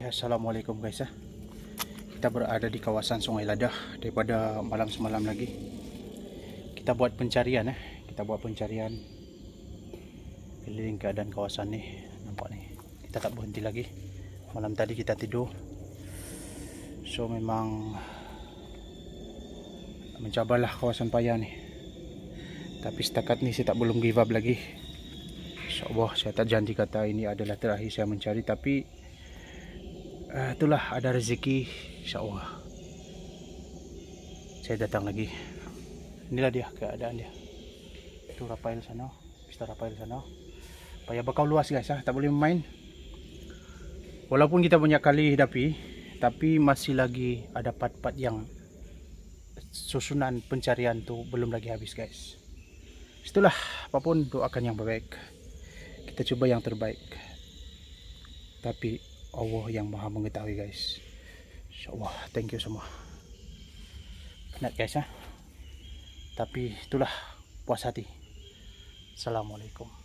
Assalamualaikum guys ya. Kita berada di kawasan Sungai Ladah. Daripada malam semalam lagi kita buat pencarian Kita buat pencarian keliling keadaan kawasan ni. Nampak ni, kita tak berhenti lagi. Malam tadi kita tidur. So memang mencabarlah kawasan payah ni. Tapi setakat ni saya tak belum give up lagi. InsyaAllah saya tak janji kata ini adalah terakhir saya mencari, tapi itulah, ada rezeki, insyaAllah saya datang lagi. Inilah dia keadaan dia. Itu Rafael sana, Mr. Rafael sana. Payah bakau luas guys tak boleh main. Walaupun kita punya kali hidapi, tapi masih lagi ada part-part yang susunan pencarian tu belum lagi habis guys. Itulah, apapun doakan yang baik. Kita coba yang terbaik. Tapi Allah yang maha mengetahui guys. InsyaAllah, thank you semua. Penat guys Tapi itulah, puas hati. Assalamualaikum.